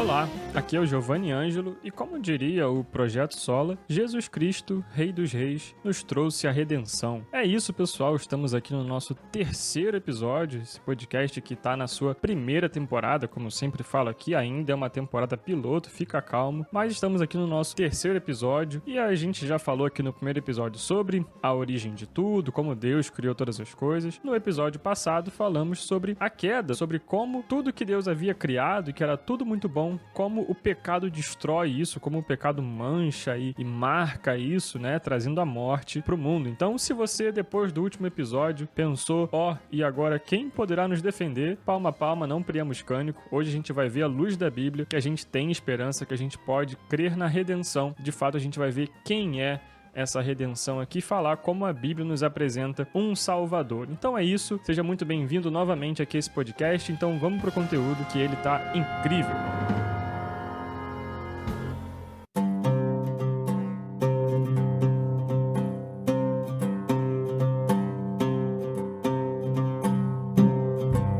Olá, aqui é o Giovanni Ângelo e, como diria o Projeto Sola, Jesus Cristo, Rei dos Reis, nos trouxe a redenção. É isso, pessoal, estamos aqui no nosso terceiro episódio, esse podcast que está na sua primeira temporada, como eu sempre falo aqui, ainda é uma temporada piloto, fica calmo, mas estamos aqui no nosso terceiro episódio e a gente já falou aqui no primeiro episódio sobre a origem de tudo, como Deus criou todas as coisas. No episódio passado falamos sobre a queda, sobre como tudo que Deus havia criado e que era tudo muito bom, como o pecado destrói isso, como o pecado mancha e marca isso, né, trazendo a morte pro mundo. Então, se você, depois do último episódio, pensou, e agora quem poderá nos defender? Palma a palma, não priamos cânico. Hoje a gente vai ver a luz da Bíblia, que a gente tem esperança, que a gente pode crer na redenção. De fato, a gente vai ver quem é essa redenção aqui, falar como a Bíblia nos apresenta um Salvador. Então é isso, seja muito bem-vindo novamente aqui a esse podcast. Então vamos pro conteúdo, que ele tá incrível.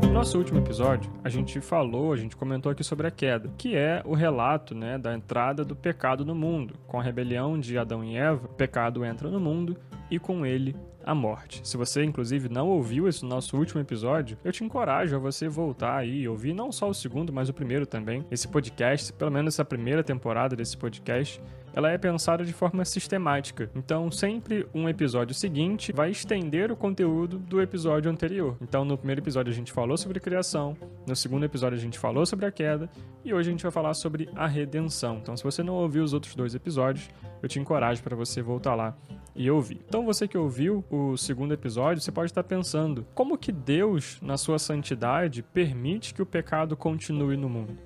No nosso último episódio, a gente comentou aqui sobre a queda, que é o relato, né, da entrada do pecado no mundo. Com a rebelião de Adão e Eva, o pecado entra no mundo e com ele a morte. Se você, inclusive, não ouviu esse nosso último episódio, eu te encorajo a você voltar aí e ouvir não só o segundo, mas o primeiro também. Esse podcast, pelo menos essa primeira temporada desse podcast, ela é pensada de forma sistemática. Então, sempre um episódio seguinte vai estender o conteúdo do episódio anterior. Então, no primeiro episódio a gente falou sobre criação, no segundo episódio a gente falou sobre a queda, e hoje a gente vai falar sobre a redenção. Então, se você não ouviu os outros dois episódios, eu te encorajo para você voltar lá e ouvir. Então, você que ouviu o segundo episódio, você pode estar pensando, como que Deus, na sua santidade, permite que o pecado continue no mundo?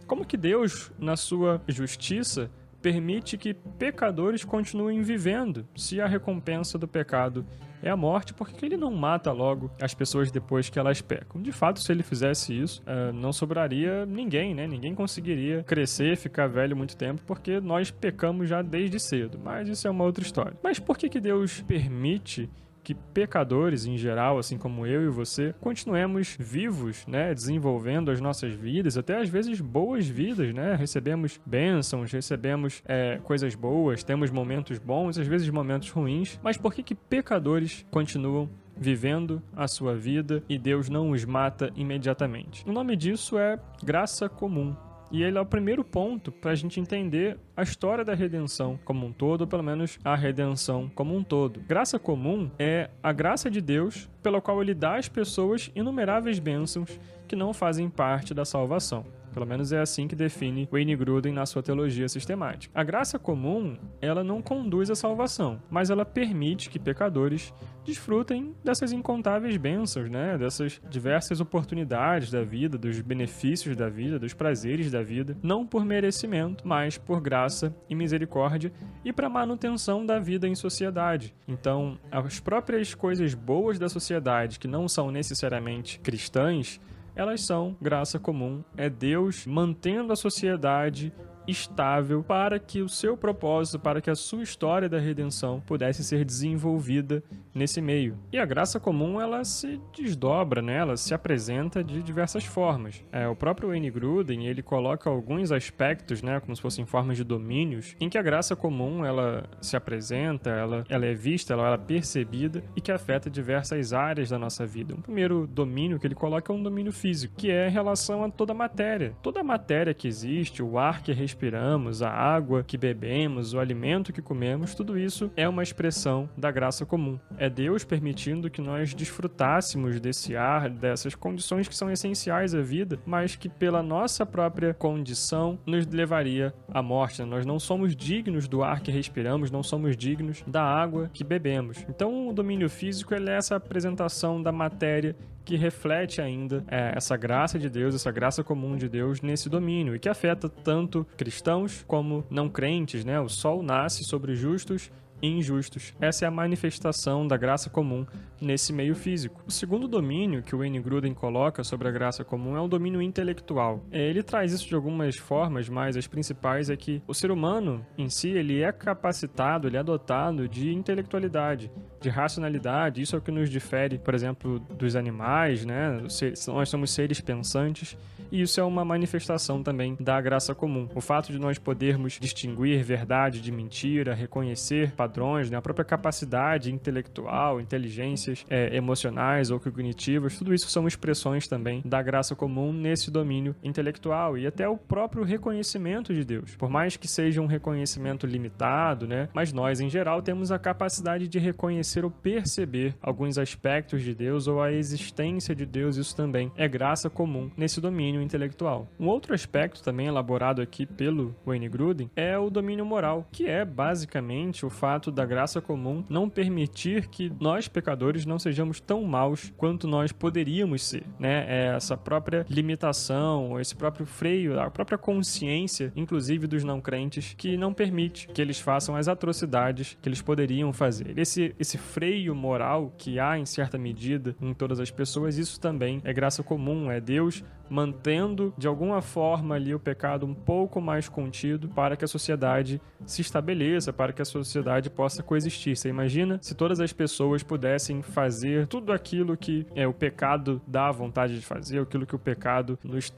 Como que Deus, na sua justiça, permite que pecadores continuem vivendo, se a recompensa do pecado é a morte? Por que ele não mata logo as pessoas depois que elas pecam? De fato, se ele fizesse isso, não sobraria ninguém, né? Ninguém conseguiria crescer, ficar velho muito tempo, porque nós pecamos já desde cedo. Mas isso é uma outra história. Mas por que Deus permite que pecadores, em geral, assim como eu e você, continuemos vivos, né, desenvolvendo as nossas vidas, até às vezes boas vidas, né, recebemos bênçãos, recebemos coisas boas, temos momentos bons, às vezes momentos ruins, mas por que pecadores continuam vivendo a sua vida e Deus não os mata imediatamente? O nome disso é graça comum. E ele é o primeiro ponto para a gente entender a história da redenção como um todo, ou pelo menos a redenção como um todo. Graça comum é a graça de Deus pela qual ele dá às pessoas inumeráveis bênçãos que não fazem parte da salvação. Pelo menos é assim que define Wayne Grudem na sua teologia sistemática. A graça comum, ela não conduz à salvação, mas ela permite que pecadores desfrutem dessas incontáveis bênçãos, né? Dessas diversas oportunidades da vida, dos benefícios da vida, dos prazeres da vida, não por merecimento, mas por graça e misericórdia e para manutenção da vida em sociedade. Então, as próprias coisas boas da sociedade, que não são necessariamente cristãs, elas são graça comum. É Deus mantendo a sociedade estável para que o seu propósito, para que a sua história da redenção pudesse ser desenvolvida nesse meio. E a graça comum, ela se desdobra, né? Ela se apresenta de diversas formas. O próprio Wayne Grudem, ele coloca alguns aspectos, né, como se fossem formas de domínios, em que a graça comum, ela se apresenta, ela é vista, ela é percebida e que afeta diversas áreas da nossa vida. O primeiro domínio que ele coloca é um domínio físico, que é em relação a toda a matéria. Toda a matéria que existe, o ar que respiramos, a água que bebemos, o alimento que comemos, tudo isso é uma expressão da graça comum. É Deus permitindo que nós desfrutássemos desse ar, dessas condições que são essenciais à vida, mas que pela nossa própria condição nos levaria à morte. Nós não somos dignos do ar que respiramos, não somos dignos da água que bebemos. Então o domínio físico é essa apresentação da matéria que reflete ainda essa graça de Deus, essa graça comum de Deus nesse domínio, e que afeta tanto cristãos como não crentes, né? O sol nasce sobre justos e injustos. Essa é a manifestação da graça comum nesse meio físico. O segundo domínio que o Wayne Grudem coloca sobre a graça comum é o domínio intelectual. Ele traz isso de algumas formas, mas as principais é que o ser humano em si, ele é capacitado, ele é dotado de intelectualidade. de racionalidade. Isso é o que nos difere, por exemplo, dos animais, né? Nós somos seres pensantes, e isso é uma manifestação também da graça comum. O fato de nós podermos distinguir verdade de mentira, reconhecer padrões, né? A própria capacidade intelectual, inteligências emocionais ou cognitivas, tudo isso são expressões também da graça comum nesse domínio intelectual, e até o próprio reconhecimento de Deus. Por mais que seja um reconhecimento limitado, né? Mas nós, em geral, temos a capacidade de reconhecer ou perceber alguns aspectos de Deus ou a existência de Deus. Isso também é graça comum nesse domínio intelectual. Um outro aspecto também elaborado aqui pelo Wayne Grudem é o domínio moral, que é basicamente o fato da graça comum não permitir que nós, pecadores, não sejamos tão maus quanto nós poderíamos ser, né? É essa própria limitação, esse próprio freio, a própria consciência, inclusive dos não crentes, que não permite que eles façam as atrocidades que eles poderiam fazer. Esse freio moral que há em certa medida em todas as pessoas, isso também é graça comum, é Deus mantendo de alguma forma ali o pecado um pouco mais contido para que a sociedade se estabeleça, para que a sociedade possa coexistir. Você imagina se todas as pessoas pudessem fazer tudo aquilo que o pecado dá vontade de fazer, aquilo que o pecado nos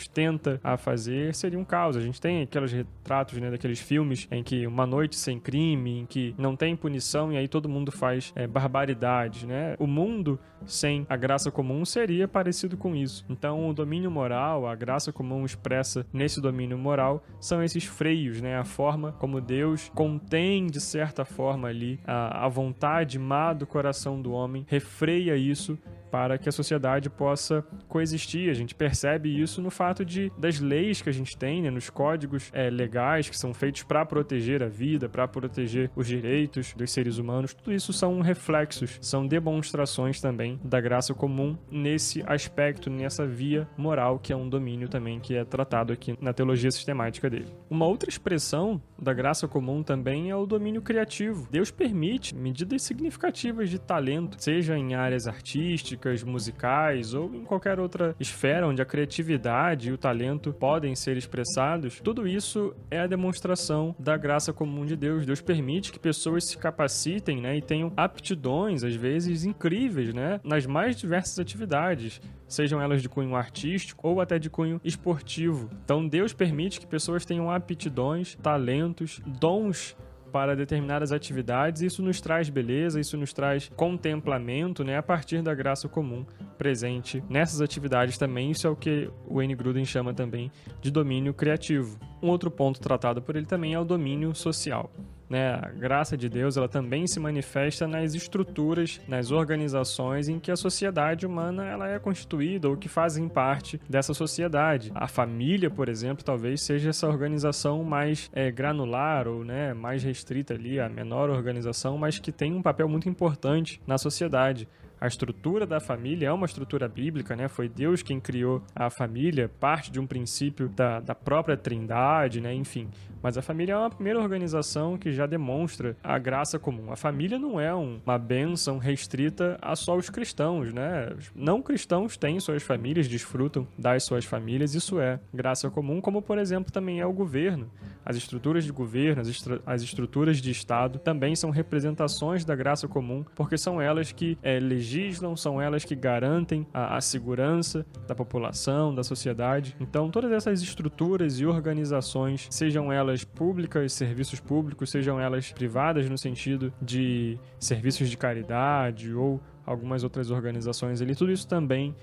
tenta a fazer, seria um caos. A gente tem aqueles retratos, né, daqueles filmes em que uma noite sem crime, em que não tem punição e aí todo mundo faz barbaridades, né? O mundo sem a graça comum seria parecido com isso. Então, o domínio moral, a graça comum expressa nesse domínio moral, são esses freios, né? A forma como Deus contém, de certa forma ali, a vontade má do coração do homem, refreia isso para que a sociedade possa coexistir. A gente percebe isso no fato das leis que a gente tem, né, nos códigos legais que são feitos para proteger a vida, para proteger os direitos dos seres humanos. Tudo isso são reflexos, são demonstrações também da graça comum nesse aspecto, nessa via moral, que é um domínio também que é tratado aqui na teologia sistemática dele. Uma outra expressão da graça comum também é o domínio criativo. Deus permite medidas significativas de talento, seja em áreas artísticas, musicais ou em qualquer outra esfera onde a criatividade e o talento podem ser expressados. Tudo isso é a demonstração da graça comum de Deus. Deus permite que pessoas se capacitem, né, e tenham aptidões, às vezes, incríveis, né, nas mais diversas atividades, sejam elas de cunho artístico ou até de cunho esportivo. Então, Deus permite que pessoas tenham aptidões, talentos, dons para determinadas atividades. Isso nos traz beleza, isso nos traz contemplamento, né, a partir da graça comum presente nessas atividades também. Isso é o que o Wayne Grudem chama também de domínio criativo. Um outro ponto tratado por ele também é o domínio social. A graça de Deus, ela também se manifesta nas estruturas, nas organizações em que a sociedade humana ela é constituída ou que fazem parte dessa sociedade. A família, por exemplo, talvez seja essa organização mais granular ou, né, mais restrita ali, a menor organização, mas que tem um papel muito importante na sociedade. A estrutura da família é uma estrutura bíblica, né? Foi Deus quem criou a família, parte de um princípio da própria Trindade, né? Enfim. Mas a família é uma primeira organização que já demonstra a graça comum. A família não é uma bênção restrita a só os cristãos, né? Os não cristãos têm suas famílias, desfrutam das suas famílias. Isso é graça comum, como, por exemplo, também é o governo. As estruturas de governo, as estruturas de Estado também são representações da graça comum, porque são elas que legislam, são elas que garantem a segurança da população, da sociedade. Então, todas essas estruturas e organizações, sejam elas públicas, serviços públicos, sejam elas privadas no sentido de serviços de caridade ou algumas outras organizações ali, tudo isso também,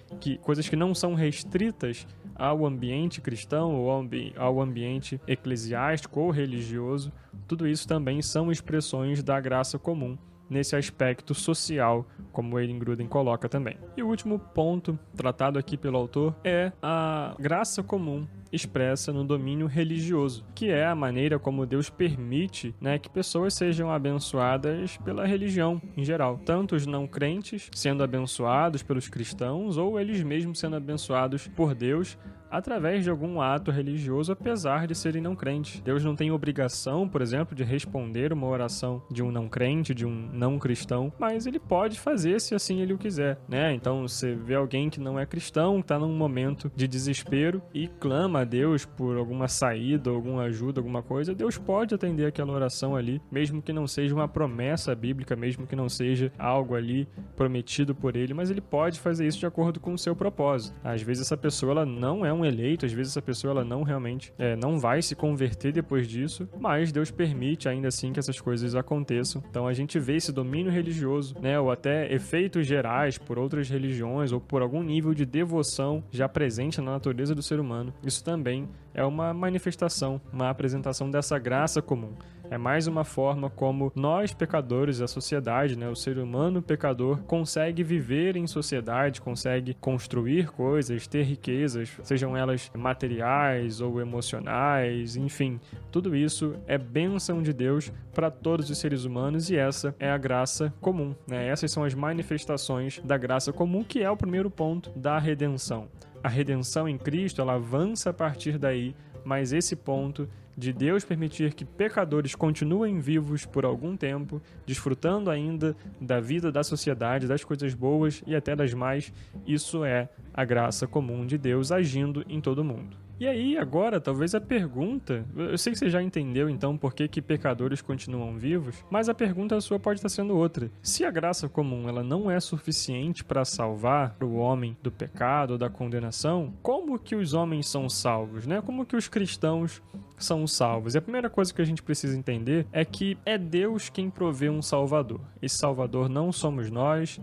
coisas que não são restritas ao ambiente cristão ou ao ambiente eclesiástico ou religioso, tudo isso também são expressões da graça comum nesse aspecto social, como o Wayne Grudem coloca também. E o último ponto tratado aqui pelo autor é a graça comum expressa no domínio religioso, que é a maneira como Deus permite, né, que pessoas sejam abençoadas pela religião em geral. Tanto os não crentes sendo abençoados pelos cristãos, ou eles mesmos sendo abençoados por Deus através de algum ato religioso, apesar de serem não crentes. Deus não tem obrigação, por exemplo, de responder uma oração de um não crente, de um não cristão, mas ele pode fazer se assim ele o quiser, né? Então, você vê alguém que não é cristão, está num momento de desespero e clama clama a Deus por alguma saída, alguma ajuda, alguma coisa, Deus pode atender aquela oração ali, mesmo que não seja uma promessa bíblica, mesmo que não seja algo ali prometido por ele, mas ele pode fazer isso de acordo com o seu propósito. Às vezes essa pessoa ela não é um eleito, às vezes essa pessoa ela não realmente não vai se converter depois disso, mas Deus permite ainda assim que essas coisas aconteçam. Então a gente vê esse domínio religioso, né, ou até efeitos gerais por outras religiões ou por algum nível de devoção já presente na natureza do ser humano. Isso também é uma manifestação, uma apresentação dessa graça comum. É mais uma forma como nós, pecadores, a sociedade, né, o ser humano pecador, consegue viver em sociedade, consegue construir coisas, ter riquezas, sejam elas materiais ou emocionais, enfim. Tudo isso é bênção de Deus para todos os seres humanos e essa é a graça comum, né? Essas são as manifestações da graça comum, que é o primeiro ponto da redenção. A redenção em Cristo, ela avança a partir daí, mas esse ponto de Deus permitir que pecadores continuem vivos por algum tempo, desfrutando ainda da vida da sociedade, das coisas boas e até das más, isso é a graça comum de Deus agindo em todo mundo. E aí, agora, talvez a pergunta... Eu sei que você já entendeu, então, por que pecadores continuam vivos, mas a pergunta sua pode estar sendo outra. Se a graça comum ela não é suficiente para salvar o homem do pecado ou da condenação, como que os homens são salvos, né? Como que os cristãos são salvos? E a primeira coisa que a gente precisa entender é que é Deus quem provê um Salvador. Esse Salvador não somos nós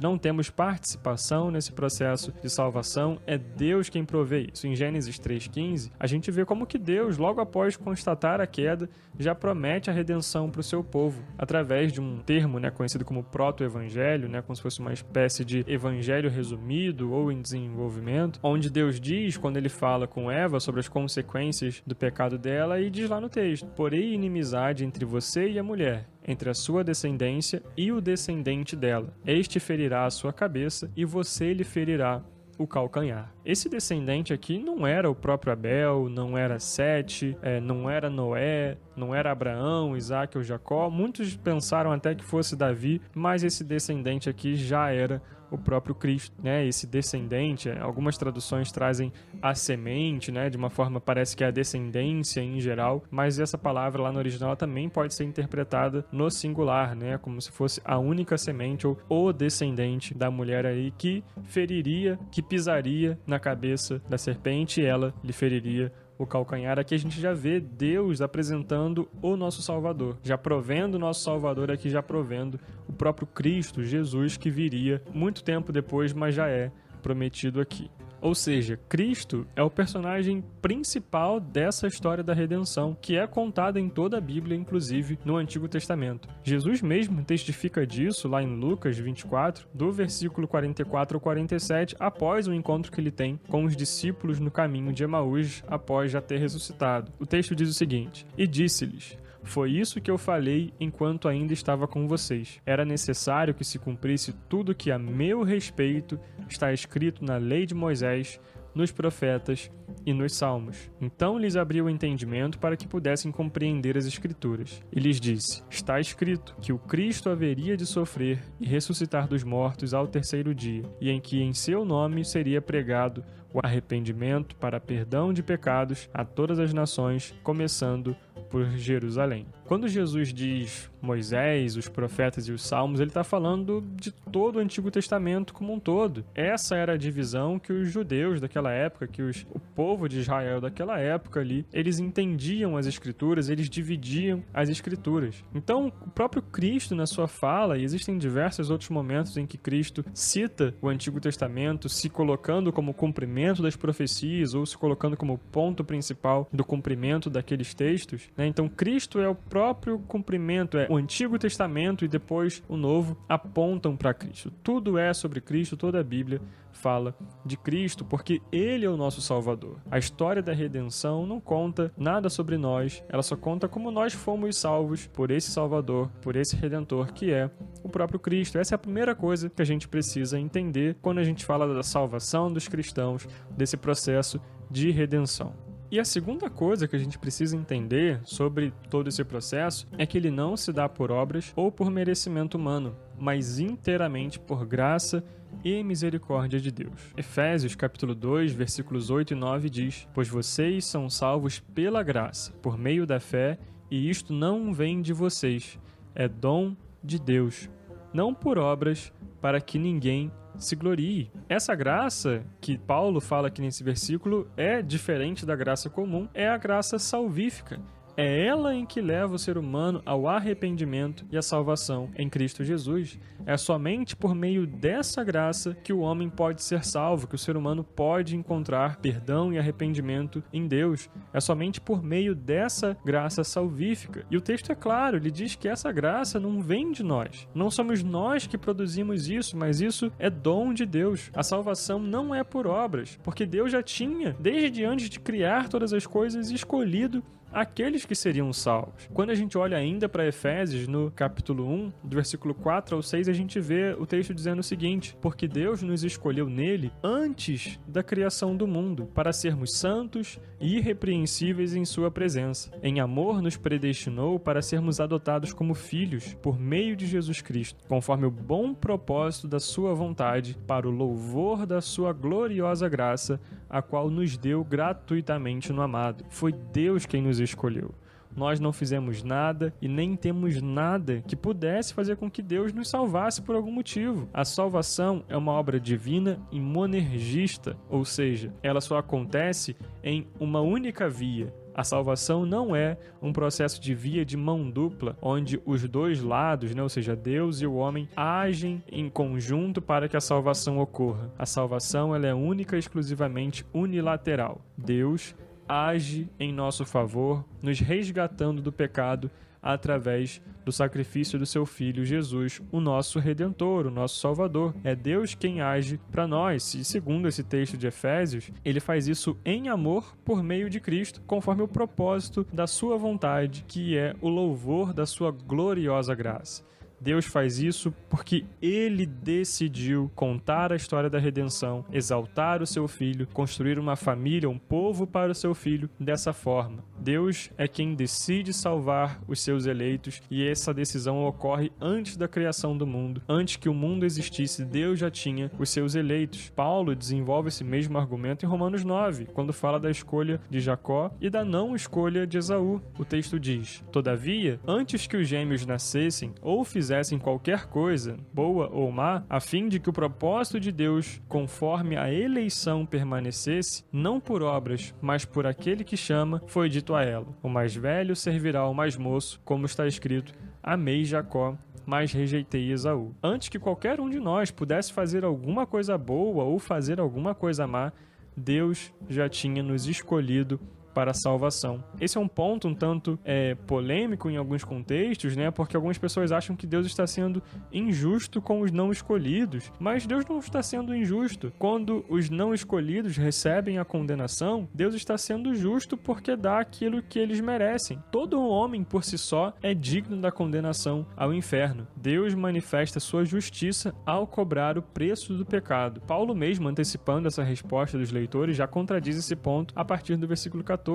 não temos participação nesse processo de salvação, é Deus quem provê isso. Em Gênesis 3:15, a gente vê como que Deus, logo após constatar a queda, já promete a redenção para o seu povo, através de um termo, né, conhecido como proto-evangelho, né, como se fosse uma espécie de evangelho resumido ou em desenvolvimento, onde Deus diz, quando ele fala com Eva sobre as consequências do pecado dela, e diz lá no texto: porém inimizade entre você e a mulher, entre a sua descendência e o descendente dela. Este ferirá a sua cabeça e você lhe ferirá o calcanhar. Esse descendente aqui não era o próprio Abel, não era Sete, não era Noé, não era Abraão, Isaac ou Jacó. Muitos pensaram até que fosse Davi, mas esse descendente aqui já era o próprio Cristo, né? Esse descendente, algumas traduções trazem a semente, né? De uma forma parece que é a descendência em geral, mas essa palavra lá no original também pode ser interpretada no singular, né? Como se fosse a única semente ou o descendente da mulher aí que feriria, que pisaria na cabeça da serpente e ela lhe feriria o calcanhar. Aqui a gente já vê Deus apresentando o nosso Salvador, já provendo o nosso Salvador aqui, já provendo o próprio Cristo, Jesus, que viria muito tempo depois, mas já é prometido aqui. Ou seja, Cristo é o personagem principal dessa história da redenção, que é contada em toda a Bíblia, inclusive no Antigo Testamento. Jesus mesmo testifica disso lá em Lucas 24, do versículo 44 ao 47, após o encontro que ele tem com os discípulos no caminho de Emaús, após já ter ressuscitado. O texto diz o seguinte: e disse-lhes: foi isso que eu falei enquanto ainda estava com vocês. Era necessário que se cumprisse tudo que a meu respeito está escrito na lei de Moisés, nos profetas e nos salmos. Então lhes abriu o entendimento para que pudessem compreender as Escrituras. E lhes disse: está escrito que o Cristo haveria de sofrer e ressuscitar dos mortos ao terceiro dia, e em que em seu nome seria pregado o arrependimento para perdão de pecados a todas as nações, começando por Jerusalém. Quando Jesus diz Moisés, os profetas e os salmos, ele está falando de todo o Antigo Testamento como um todo. Essa era a divisão que os judeus daquela época, que o povo de Israel daquela época ali, eles entendiam as Escrituras, eles dividiam as Escrituras. Então, o próprio Cristo na sua fala, e existem diversos outros momentos em que Cristo cita o Antigo Testamento, se colocando como cumprimento das profecias ou se colocando como ponto principal do cumprimento daqueles textos, né? Então, Cristo é o próprio cumprimento, o Antigo Testamento e depois o Novo apontam para Cristo. Tudo é sobre Cristo, toda a Bíblia fala de Cristo, porque Ele é o nosso Salvador. A história da redenção não conta nada sobre nós, ela só conta como nós fomos salvos por esse Salvador, por esse Redentor, que é o próprio Cristo. Essa é a primeira coisa que a gente precisa entender quando a gente fala da salvação dos cristãos, desse processo de redenção. E a segunda coisa que a gente precisa entender sobre todo esse processo é que ele não se dá por obras ou por merecimento humano, mas inteiramente por graça e misericórdia de Deus. Efésios capítulo 2, versículos 8 e 9 diz: "Pois vocês são salvos pela graça, por meio da fé, e isto não vem de vocês, é dom de Deus, não por obras, para que ninguém se glorie." Essa graça que Paulo fala aqui nesse versículo é diferente da graça comum, é a graça salvífica. É ela em que leva o ser humano ao arrependimento e à salvação em Cristo Jesus. É somente por meio dessa graça que o homem pode ser salvo, que o ser humano pode encontrar perdão e arrependimento em Deus. É somente por meio dessa graça salvífica. E o texto é claro, ele diz que essa graça não vem de nós. Não somos nós que produzimos isso, mas isso é dom de Deus. A salvação não é por obras, porque Deus já tinha, desde antes de criar todas as coisas, escolhido aqueles que seriam salvos. Quando a gente olha ainda para Efésios, no capítulo 1, do versículo 4 ao 6, a gente vê o texto dizendo o seguinte: "Porque Deus nos escolheu nele antes da criação do mundo, para sermos santos e irrepreensíveis em sua presença. Em amor nos predestinou para sermos adotados como filhos por meio de Jesus Cristo, conforme o bom propósito da sua vontade, para o louvor da sua gloriosa graça, a qual nos deu gratuitamente no amado." Foi Deus quem nos escolheu. Nós não fizemos nada e nem temos nada que pudesse fazer com que Deus nos salvasse por algum motivo. A salvação é uma obra divina e monergista, ou seja, ela só acontece em uma única via. A salvação não é um processo de via de mão dupla, onde os dois lados, ou seja, Deus e o homem, agem em conjunto para que a salvação ocorra. A salvação ela é única e exclusivamente unilateral. Deus age em nosso favor, nos resgatando do pecado através do sacrifício do seu Filho Jesus, o nosso Redentor, o nosso Salvador. É Deus quem age para nós. E segundo esse texto de Efésios, ele faz isso em amor por meio de Cristo, conforme o propósito da sua vontade, que é o louvor da sua gloriosa graça. Deus faz isso porque Ele decidiu contar a história da redenção, exaltar o seu Filho, construir uma família, um povo para o seu Filho dessa forma. Deus é quem decide salvar os seus eleitos e essa decisão ocorre antes da criação do mundo. Antes que o mundo existisse, Deus já tinha os seus eleitos. Paulo desenvolve esse mesmo argumento em Romanos 9, quando fala da escolha de Jacó e da não escolha de Esaú. O texto diz: "Todavia, antes que os gêmeos nascessem ou fizessem qualquer coisa, boa ou má, a fim de que o propósito de Deus, conforme a eleição, permanecesse, não por obras, mas por aquele que chama, foi dito a ela: o mais velho servirá ao mais moço, como está escrito: amei Jacó, mas rejeitei Esaú." Antes que qualquer um de nós pudesse fazer alguma coisa boa ou fazer alguma coisa má, Deus já tinha nos escolhido para a salvação. Esse é um ponto um tanto polêmico em alguns contextos, porque algumas pessoas acham que Deus está sendo injusto com os não escolhidos, mas Deus não está sendo injusto. Quando os não escolhidos recebem a condenação, Deus está sendo justo porque dá aquilo que eles merecem. Todo homem por si só é digno da condenação ao inferno. Deus manifesta sua justiça ao cobrar o preço do pecado. Paulo mesmo, antecipando essa resposta dos leitores, já contradiz esse ponto a partir do versículo 14,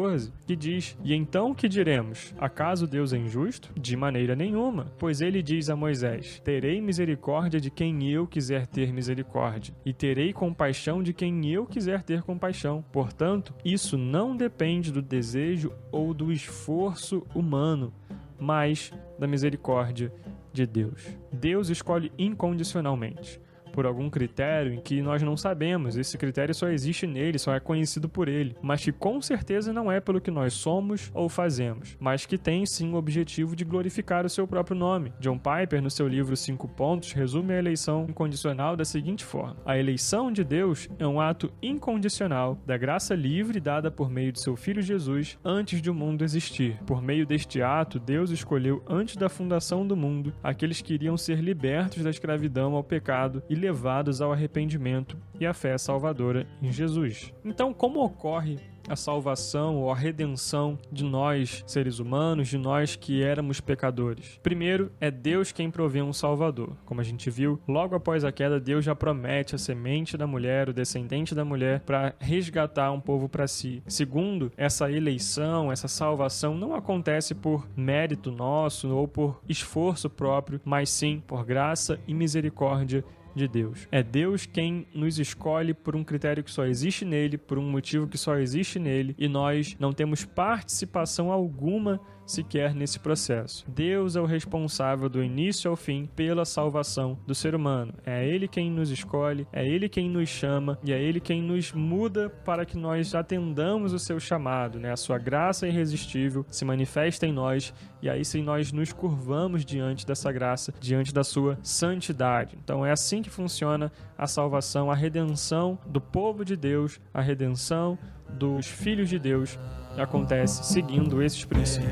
que diz: "E então que diremos? Acaso Deus é injusto? De maneira nenhuma. Pois ele diz a Moisés: terei misericórdia de quem eu quiser ter misericórdia, e terei compaixão de quem eu quiser ter compaixão. Portanto, isso não depende do desejo ou do esforço humano, mas da misericórdia de Deus." Deus escolhe incondicionalmente, por algum critério em que nós não sabemos. Esse critério só existe nele, só é conhecido por ele, mas que com certeza não é pelo que nós somos ou fazemos, mas que tem sim o objetivo de glorificar o seu próprio nome. John Piper, no seu livro 5 Pontos, resume a eleição incondicional da seguinte forma: a eleição de Deus é um ato incondicional da graça livre dada por meio de seu Filho Jesus antes de o mundo existir. Por meio deste ato, Deus escolheu antes da fundação do mundo aqueles que iriam ser libertos da escravidão ao pecado e levados ao arrependimento e à fé salvadora em Jesus. Então, como ocorre a salvação ou a redenção de nós, seres humanos, de nós que éramos pecadores? Primeiro, é Deus quem provê um Salvador. Como a gente viu, logo após a queda, Deus já promete a semente da mulher, o descendente da mulher, para resgatar um povo para si. Segundo, essa eleição, essa salvação não acontece por mérito nosso ou por esforço próprio, mas sim por graça e misericórdia de Deus. É Deus quem nos escolhe por um critério que só existe nele, por um motivo que só existe nele, e nós não temos participação alguma sequer nesse processo. Deus é o responsável do início ao fim pela salvação do ser humano. É Ele quem nos escolhe, é Ele quem nos chama e é Ele quem nos muda para que nós atendamos o seu chamado, né? A sua graça irresistível se manifesta em nós e aí sim nós nos curvamos diante dessa graça, diante da sua santidade. Então é assim que funciona a salvação, a redenção do povo de Deus, a redenção dos filhos de Deus acontece seguindo esses princípios.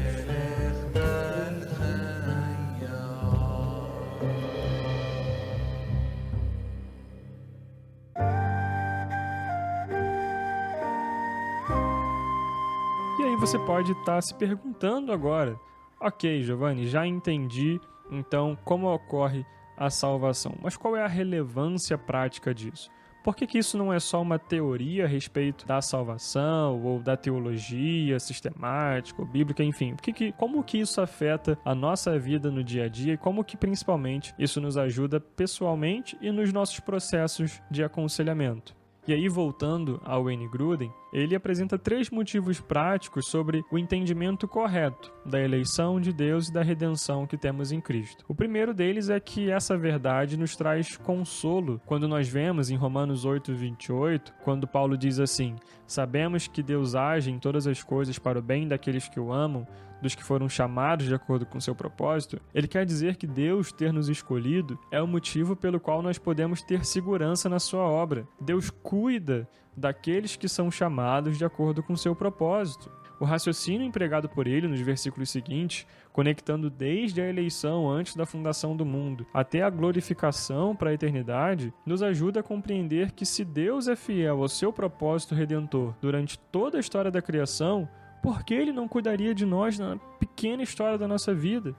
E aí você pode estar se perguntando agora, ok, Giovanni, já entendi então como ocorre a salvação, mas qual é a relevância prática disso? Por que isso não é só uma teoria a respeito da salvação ou da teologia sistemática ou bíblica, enfim? Como que isso afeta a nossa vida no dia a dia e como que principalmente isso nos ajuda pessoalmente e nos nossos processos de aconselhamento? E aí, voltando ao Wayne Grudem, ele apresenta 3 motivos práticos sobre o entendimento correto da eleição de Deus e da redenção que temos em Cristo. O primeiro deles é que essa verdade nos traz consolo. Quando nós vemos em Romanos 8:28, quando Paulo diz assim: sabemos que Deus age em todas as coisas para o bem daqueles que o amam, dos que foram chamados de acordo com seu propósito, ele quer dizer que Deus ter nos escolhido é o motivo pelo qual nós podemos ter segurança na sua obra. Deus cuida daqueles que são chamados de acordo com seu propósito. O raciocínio empregado por ele nos versículos seguintes, conectando desde a eleição antes da fundação do mundo até a glorificação para a eternidade, nos ajuda a compreender que se Deus é fiel ao seu propósito redentor durante toda a história da criação, por que Ele não cuidaria de nós na pequena história da nossa vida?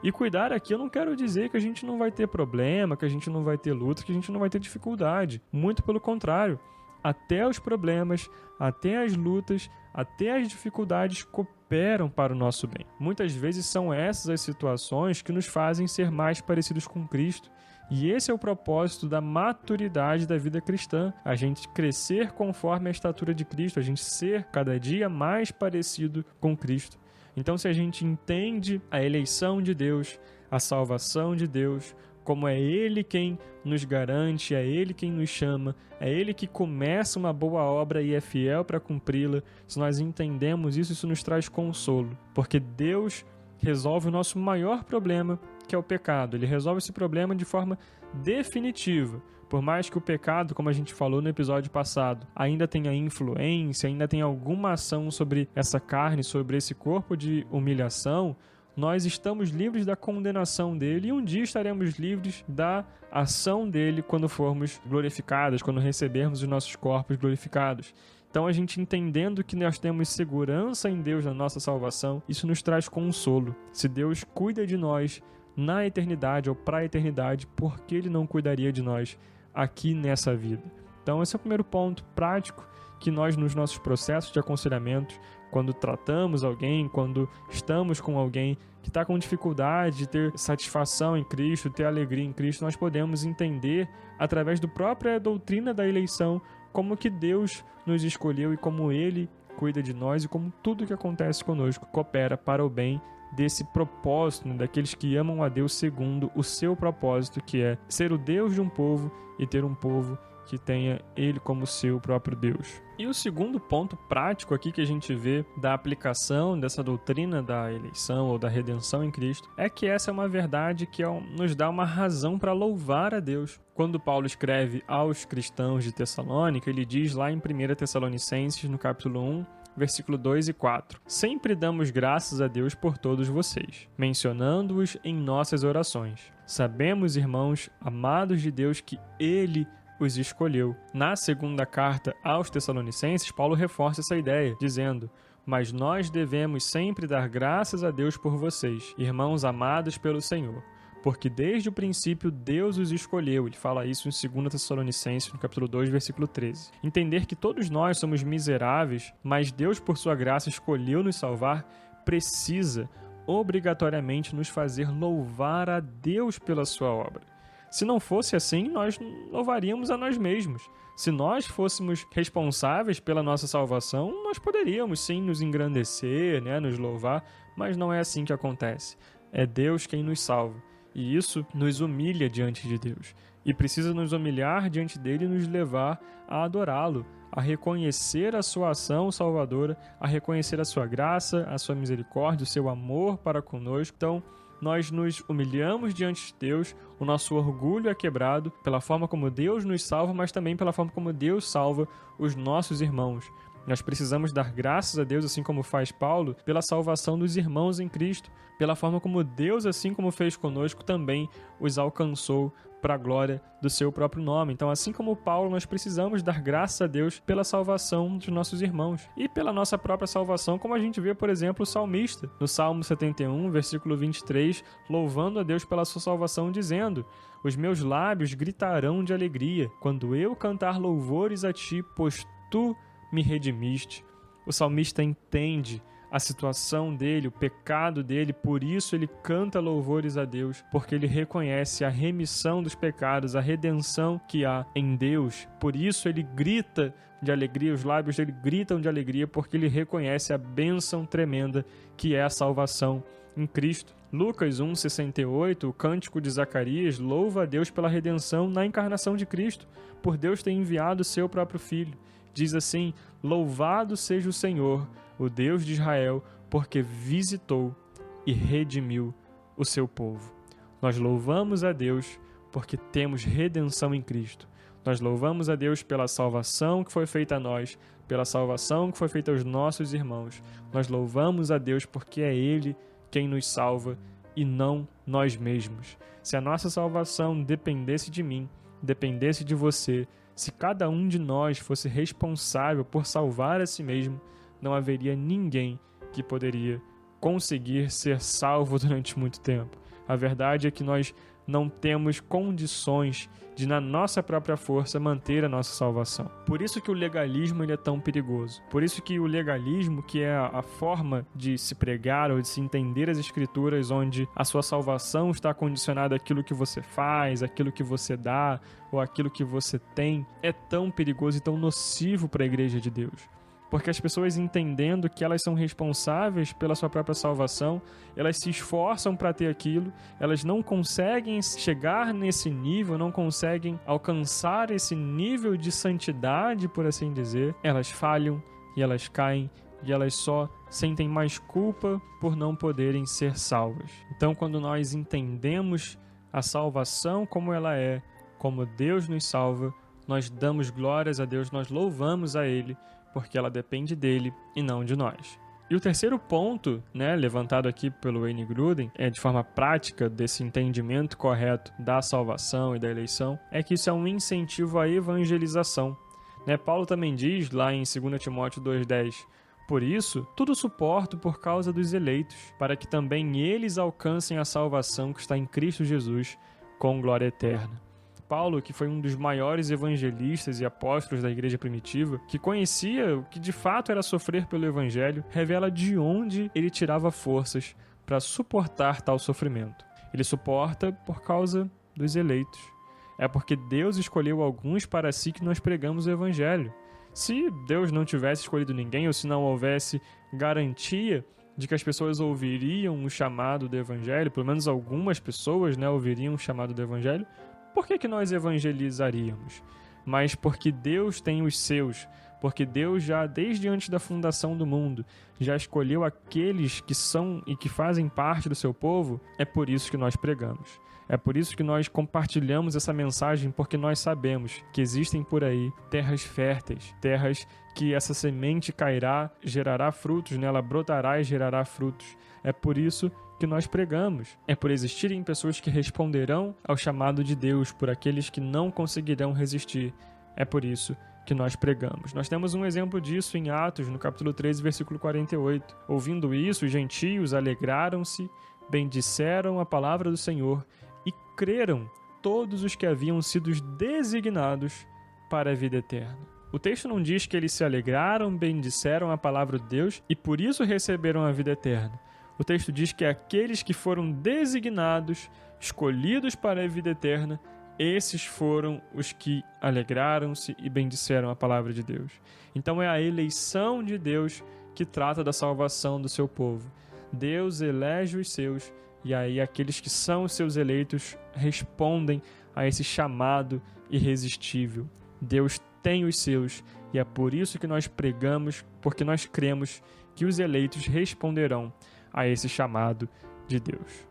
E cuidar aqui eu não quero dizer que a gente não vai ter problema, que a gente não vai ter luta, que a gente não vai ter dificuldade. Muito pelo contrário. Até os problemas, até as lutas, até as dificuldades cooperam para o nosso bem. Muitas vezes são essas as situações que nos fazem ser mais parecidos com Cristo. E esse é o propósito da maturidade da vida cristã, a gente crescer conforme a estatura de Cristo, a gente ser cada dia mais parecido com Cristo. Então, se a gente entende a eleição de Deus, a salvação de Deus, como é Ele quem nos garante, é Ele quem nos chama, é Ele que começa uma boa obra e é fiel para cumpri-la, se nós entendemos isso, isso nos traz consolo, porque Deus resolve o nosso maior problema, que é o pecado. Ele resolve esse problema de forma definitiva. Por mais que o pecado, como a gente falou no episódio passado, ainda tenha influência, ainda tenha alguma ação sobre essa carne, sobre esse corpo de humilhação, nós estamos livres da condenação dele e um dia estaremos livres da ação dele quando formos glorificados, quando recebermos os nossos corpos glorificados. Então, a gente entendendo que nós temos segurança em Deus na nossa salvação, isso nos traz consolo. Se Deus cuida de nós na eternidade ou para a eternidade, por que Ele não cuidaria de nós aqui nessa vida? Então, esse é o primeiro ponto prático que nós, nos nossos processos de aconselhamento, quando tratamos alguém, quando estamos com alguém que está com dificuldade de ter satisfação em Cristo, ter alegria em Cristo, nós podemos entender, através da própria doutrina da eleição, como que Deus nos escolheu e como Ele cuida de nós e como tudo que acontece conosco coopera para o bem desse propósito, né, daqueles que amam a Deus segundo o seu propósito, que é ser o Deus de um povo e ter um povo que tenha Ele como seu próprio Deus. E o segundo ponto prático aqui que a gente vê da aplicação dessa doutrina da eleição ou da redenção em Cristo é que essa é uma verdade que nos dá uma razão para louvar a Deus. Quando Paulo escreve aos cristãos de Tessalônica, ele diz lá em 1 Tessalonicenses, no capítulo 1, versículo 2 e 4. Sempre damos graças a Deus por todos vocês, mencionando-os em nossas orações. Sabemos, irmãos, amados de Deus, que Ele os escolheu. Na segunda carta aos Tessalonicenses, Paulo reforça essa ideia, dizendo: mas nós devemos sempre dar graças a Deus por vocês, irmãos amados pelo Senhor, porque desde o princípio Deus os escolheu. Ele fala isso em 2 Tessalonicenses, no capítulo 2, versículo 13. Entender que todos nós somos miseráveis, mas Deus, por sua graça, escolheu nos salvar, precisa obrigatoriamente nos fazer louvar a Deus pela sua obra. Se não fosse assim, nós louvaríamos a nós mesmos. Se nós fôssemos responsáveis pela nossa salvação, nós poderíamos sim nos engrandecer, nos louvar, mas não é assim que acontece. É Deus quem nos salva. E isso nos humilha diante de Deus. E precisa nos humilhar diante dele e nos levar a adorá-lo, a reconhecer a sua ação salvadora, a reconhecer a sua graça, a sua misericórdia, o seu amor para conosco. Então, nós nos humilhamos diante de Deus, o nosso orgulho é quebrado pela forma como Deus nos salva, mas também pela forma como Deus salva os nossos irmãos. Nós precisamos dar graças a Deus, assim como faz Paulo, pela salvação dos irmãos em Cristo, pela forma como Deus, assim como fez conosco, também os alcançou para a glória do seu próprio nome. Então, assim como Paulo, nós precisamos dar graças a Deus pela salvação dos nossos irmãos e pela nossa própria salvação, como a gente vê, por exemplo, o salmista, no Salmo 71, versículo 23, louvando a Deus pela sua salvação, dizendo: os meus lábios gritarão de alegria quando eu cantar louvores a ti, pois tu me redimiste. O salmista entende a situação dele, o pecado dele, por isso ele canta louvores a Deus, porque ele reconhece a remissão dos pecados, a redenção que há em Deus. Por isso ele grita de alegria, os lábios dele gritam de alegria, porque ele reconhece a bênção tremenda que é a salvação em Cristo. Lucas 1,68, o cântico de Zacarias, louva a Deus pela redenção na encarnação de Cristo, por Deus ter enviado o seu próprio Filho. Diz assim: louvado seja o Senhor, o Deus de Israel, porque visitou e redimiu o seu povo. Nós louvamos a Deus porque temos redenção em Cristo. Nós louvamos a Deus pela salvação que foi feita a nós, pela salvação que foi feita aos nossos irmãos. Nós louvamos a Deus porque é Ele quem nos salva e não nós mesmos. Se a nossa salvação dependesse de mim, dependesse de você, se cada um de nós fosse responsável por salvar a si mesmo, não haveria ninguém que poderia conseguir ser salvo durante muito tempo. A verdade é que nós não temos condições de, na nossa própria força, manter a nossa salvação. Por isso que o legalismo ele é tão perigoso. Por isso que o legalismo, que é a forma de se pregar ou de se entender as Escrituras, onde a sua salvação está condicionada àquilo que você faz, àquilo que você dá ou àquilo que você tem, é tão perigoso e tão nocivo para a Igreja de Deus. Porque as pessoas, entendendo que elas são responsáveis pela sua própria salvação, elas se esforçam para ter aquilo, elas não conseguem chegar nesse nível, não conseguem alcançar esse nível de santidade, por assim dizer. Elas falham e elas caem e elas só sentem mais culpa por não poderem ser salvas. Então, quando nós entendemos a salvação como ela é, como Deus nos salva, nós damos glórias a Deus, nós louvamos a Ele, porque ela depende dele e não de nós. E o terceiro ponto, levantado aqui pelo Wayne Grudem, de forma prática desse entendimento correto da salvação e da eleição, é que isso é um incentivo à evangelização. Paulo também diz lá em 2 Timóteo 2,10, por isso, tudo suporto por causa dos eleitos, para que também eles alcancem a salvação que está em Cristo Jesus, com glória eterna. Paulo, que foi um dos maiores evangelistas e apóstolos da igreja primitiva, que conhecia o que de fato era sofrer pelo evangelho, revela de onde ele tirava forças para suportar tal sofrimento. Ele suporta por causa dos eleitos. É porque Deus escolheu alguns para si que nós pregamos o evangelho. Se Deus não tivesse escolhido ninguém, ou se não houvesse garantia de que as pessoas ouviriam o chamado do evangelho, pelo menos algumas pessoas ouviriam o chamado do evangelho, por que nós evangelizaríamos? Mas porque Deus tem os seus, porque Deus já, desde antes da fundação do mundo, já escolheu aqueles que são e que fazem parte do seu povo, é por isso que nós pregamos. É por isso que nós compartilhamos essa mensagem, porque nós sabemos que existem por aí terras férteis, terras que essa semente cairá, gerará frutos, ela brotará e gerará frutos. É por isso que nós pregamos. É por existirem pessoas que responderão ao chamado de Deus por aqueles que não conseguirão resistir. É por isso que nós pregamos. Nós temos um exemplo disso em Atos, no capítulo 13, versículo 48. Ouvindo isso, os gentios alegraram-se, bendisseram a palavra do Senhor e creram todos os que haviam sido designados para a vida eterna. O texto não diz que eles se alegraram, bendisseram a palavra de Deus e por isso receberam a vida eterna. O texto diz que aqueles que foram designados, escolhidos para a vida eterna, esses foram os que alegraram-se e bendisseram a palavra de Deus. Então é a eleição de Deus que trata da salvação do seu povo. Deus elege os seus e aí aqueles que são os seus eleitos respondem a esse chamado irresistível. Deus tem os seus e é por isso que nós pregamos, porque nós cremos que os eleitos responderão a esse chamado de Deus.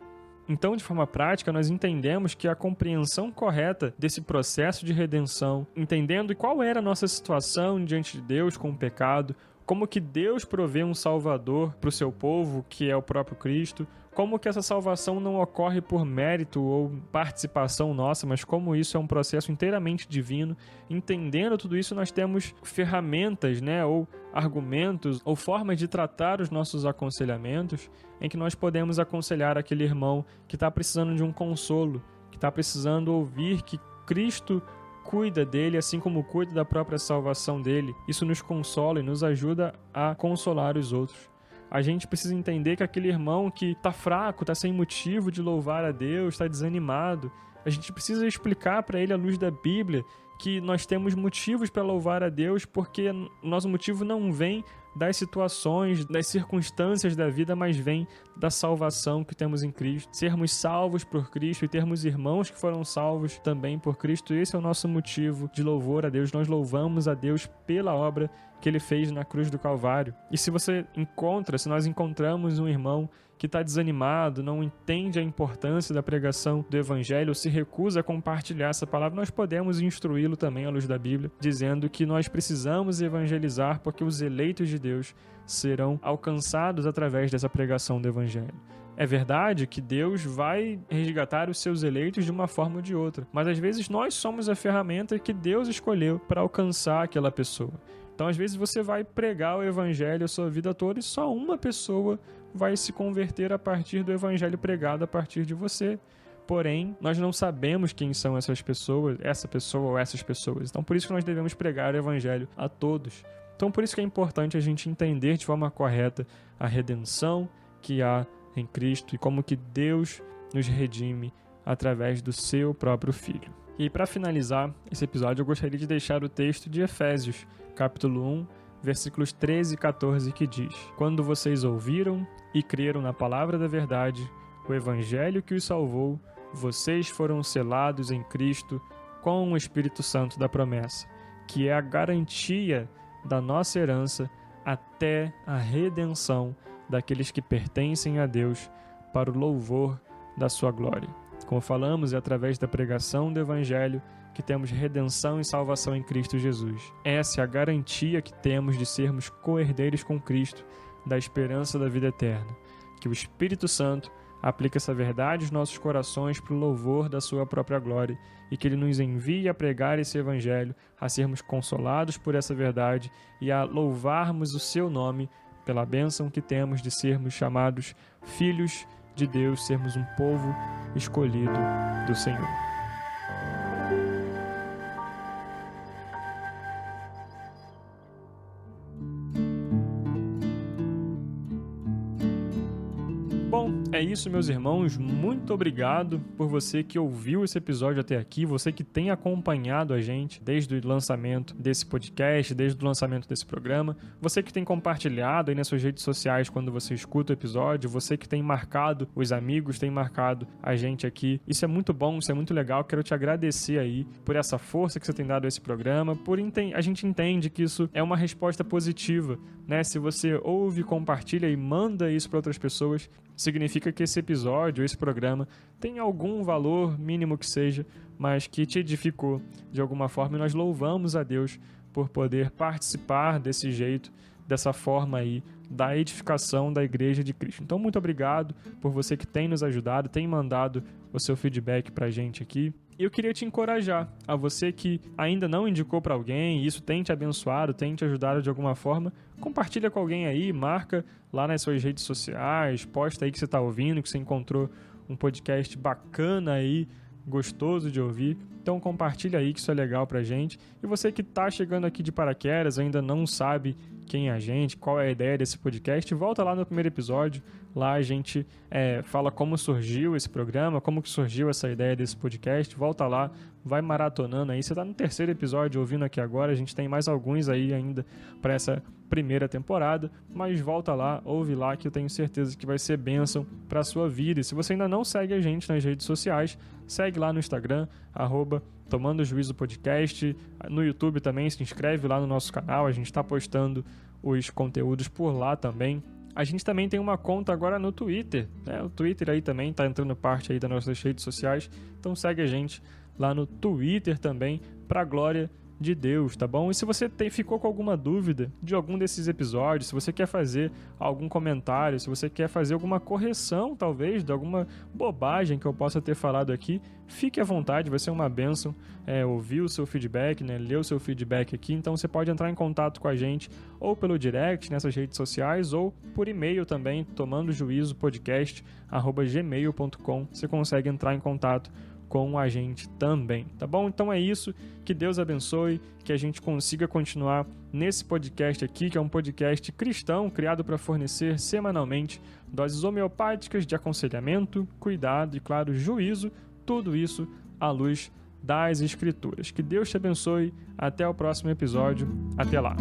Então, de forma prática, nós entendemos que a compreensão correta desse processo de redenção, entendendo qual era a nossa situação diante de Deus com o pecado, como que Deus provê um Salvador para o seu povo, que é o próprio Cristo, como que essa salvação não ocorre por mérito ou participação nossa, mas como isso é um processo inteiramente divino. Entendendo tudo isso, nós temos ferramentas, ou argumentos, ou formas de tratar os nossos aconselhamentos, em que nós podemos aconselhar aquele irmão que está precisando de um consolo, que está precisando ouvir que Cristo cuida dele, assim como cuida da própria salvação dele. Isso nos consola e nos ajuda a consolar os outros. A gente precisa entender que aquele irmão que está fraco, está sem motivo de louvar a Deus, está desanimado, a gente precisa explicar para ele à luz da Bíblia que nós temos motivos para louvar a Deus, porque o nosso motivo não vem das situações, das circunstâncias da vida, mas vem da salvação que temos em Cristo. Sermos salvos por Cristo e termos irmãos que foram salvos também por Cristo, esse é o nosso motivo de louvor a Deus. Nós louvamos a Deus pela obra que Ele fez na cruz do Calvário. E se nós encontramos um irmão que está desanimado, não entende a importância da pregação do Evangelho, ou se recusa a compartilhar essa palavra, nós podemos instruí-lo também à luz da Bíblia, dizendo que nós precisamos evangelizar porque os eleitos de Deus serão alcançados através dessa pregação do Evangelho. É verdade que Deus vai resgatar os seus eleitos de uma forma ou de outra, mas às vezes nós somos a ferramenta que Deus escolheu para alcançar aquela pessoa. Então, às vezes, você vai pregar o Evangelho a sua vida toda e só uma pessoa vai se converter a partir do Evangelho pregado a partir de você. Porém, nós não sabemos quem são essas pessoas, essa pessoa ou essas pessoas. Então, por isso que nós devemos pregar o Evangelho a todos. Então, por isso que é importante a gente entender de forma correta a redenção que há em Cristo e como que Deus nos redime através do seu próprio Filho. E para finalizar esse episódio, eu gostaria de deixar o texto de Efésios, capítulo 1, versículos 13 e 14, que diz: Quando vocês ouviram e creram na palavra da verdade, o evangelho que os salvou, vocês foram selados em Cristo com o Espírito Santo da promessa, que é a garantia da nossa herança até a redenção daqueles que pertencem a Deus para o louvor da sua glória. Como falamos, é através da pregação do Evangelho que temos redenção e salvação em Cristo Jesus. Essa é a garantia que temos de sermos co-herdeiros com Cristo, da esperança da vida eterna. Que o Espírito Santo aplique essa verdade aos nossos corações para o louvor da sua própria glória e que Ele nos envie a pregar esse Evangelho, a sermos consolados por essa verdade e a louvarmos o seu nome pela bênção que temos de sermos chamados filhos de Deus, sermos um povo escolhido do Senhor. Bom, é isso, meus irmãos. Muito obrigado por você que ouviu esse episódio até aqui, você que tem acompanhado a gente desde o lançamento desse podcast, desde o lançamento desse programa, você que tem compartilhado aí nas suas redes sociais quando você escuta o episódio, você que tem marcado os amigos, tem marcado a gente aqui. Isso é muito bom, isso é muito legal. Quero te agradecer aí por essa força que você tem dado a esse programa, a gente entende que isso é uma resposta positiva, né? Se você ouve, compartilha e manda isso para outras pessoas, significa que esse episódio, esse programa, tem algum valor, mínimo que seja, mas que te edificou de alguma forma, e nós louvamos a Deus por poder participar desse jeito dessa forma aí da edificação da Igreja de Cristo. Então, muito obrigado por você que tem nos ajudado, tem mandado o seu feedback pra gente aqui. E eu queria te encorajar, a você que ainda não indicou para alguém, e isso tem te abençoado, tem te ajudado de alguma forma, compartilha com alguém aí, marca lá nas suas redes sociais, posta aí que você está ouvindo, que você encontrou um podcast bacana aí, gostoso de ouvir. Então compartilha aí que isso é legal pra gente. E você que tá chegando aqui de paraquedas, ainda não sabe quem é a gente, qual é a ideia desse podcast, volta lá no primeiro episódio. Lá a gente fala como surgiu esse programa, como que surgiu essa ideia desse podcast. Volta lá, vai maratonando aí. Você tá no terceiro episódio ouvindo aqui agora, a gente tem mais alguns aí ainda para essa primeira temporada, mas volta lá, ouve lá que eu tenho certeza que vai ser bênção para a sua vida. E se você ainda não segue a gente nas redes sociais, segue lá no Instagram, @Tomando Juízo Podcast, no YouTube também, se inscreve lá no nosso canal, a gente está postando os conteúdos por lá também. A gente também tem uma conta agora no Twitter, né? O Twitter aí também está entrando parte aí das nossas redes sociais, então segue a gente lá no Twitter também, para a glória de Deus, tá bom? E se você ficou com alguma dúvida de algum desses episódios, se você quer fazer algum comentário, se você quer fazer alguma correção, talvez, de alguma bobagem que eu possa ter falado aqui, fique à vontade, vai ser uma bênção ouvir o seu feedback, né? Ler o seu feedback aqui. Então você pode entrar em contato com a gente ou pelo direct nessas redes sociais ou por e-mail também, tomandojuizopodcast@gmail.com. Você consegue entrar em contato com a gente também, tá bom? Então é isso, que Deus abençoe, que a gente consiga continuar nesse podcast aqui, que é um podcast cristão, criado para fornecer semanalmente doses homeopáticas de aconselhamento, cuidado e, claro, juízo, tudo isso à luz das Escrituras. Que Deus te abençoe, até o próximo episódio, até lá!